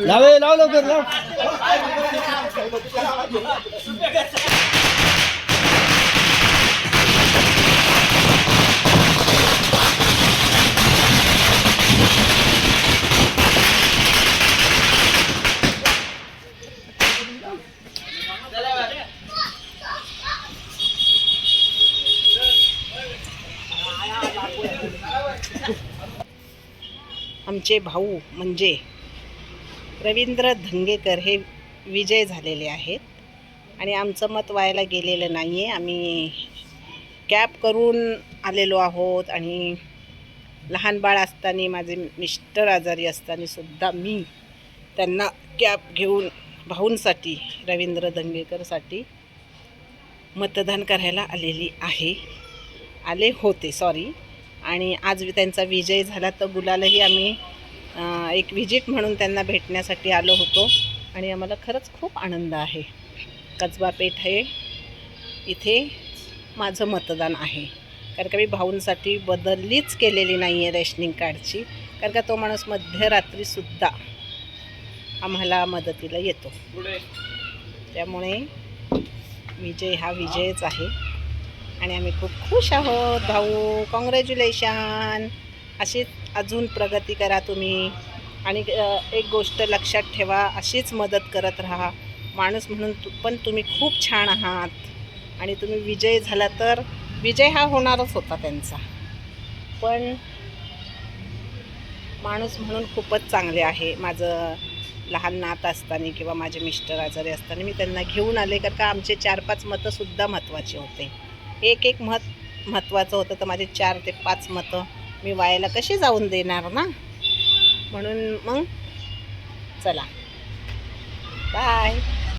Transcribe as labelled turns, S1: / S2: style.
S1: लावे लाव लवकर लाव.
S2: आमचे भाऊ म्हणजे रवींद्र धंगेकर हे विजय झालेले आहेत आणि आमचं मत व्हायला गेलेलं नाही आहे. आम्ही कॅब करून आलेलो आहोत आणि लहान बाळ असताना माझे मिस्टर आजारी असताना सुद्धा मी त्यांना कॅब घेऊन भाऊंसाठी रवींद्र धंगेकरसाठी मतदान करायला आले होते आणि आज त्यांचा विजय झाला तर गुलालही आम्ही एक व्हिजिट म्हणून त्यांना भेटण्यासाठी आलो होतो आणि आम्हाला खरंच खूप आनंद आहे. कसबा पेठ हे इथे माझं मतदान आहे, कारण का मी भाऊंसाठी बदलीच केलेली नाही आहे रेशनिंग कार्डची, कारण का तो माणूस मध्यरात्रीसुद्धा आम्हाला मदतीला येतो. त्यामुळे विजय हा विजयच आहे आणि आम्ही खूप खुश आहोत. भाऊ कॉंग्रॅच्युलेशन. अशीच अजून प्रगती करा तुम्ही आणि एक गोष्ट लक्षात ठेवा, अशीच मदत करत राहा. माणूस म्हणून पण तुम्ही खूप छान आहात आणि तुम्ही विजय झाला तर विजय हा होणारच होता त्यांचा, पण माणूस म्हणून खूपच चांगले आहे. माझं लहान नात असताना किंवा माझे मिस्टर आजारी असताना मी त्यांना घेऊन आले, कारण का आमचे 4-5 मतंसुद्धा महत्त्वाचे होते. एक महत्त्वाचं होतं तर माझे 4 ते 5 मतं मी वायाला कशी जाऊन देणार ना. म्हणून मग चला बाय.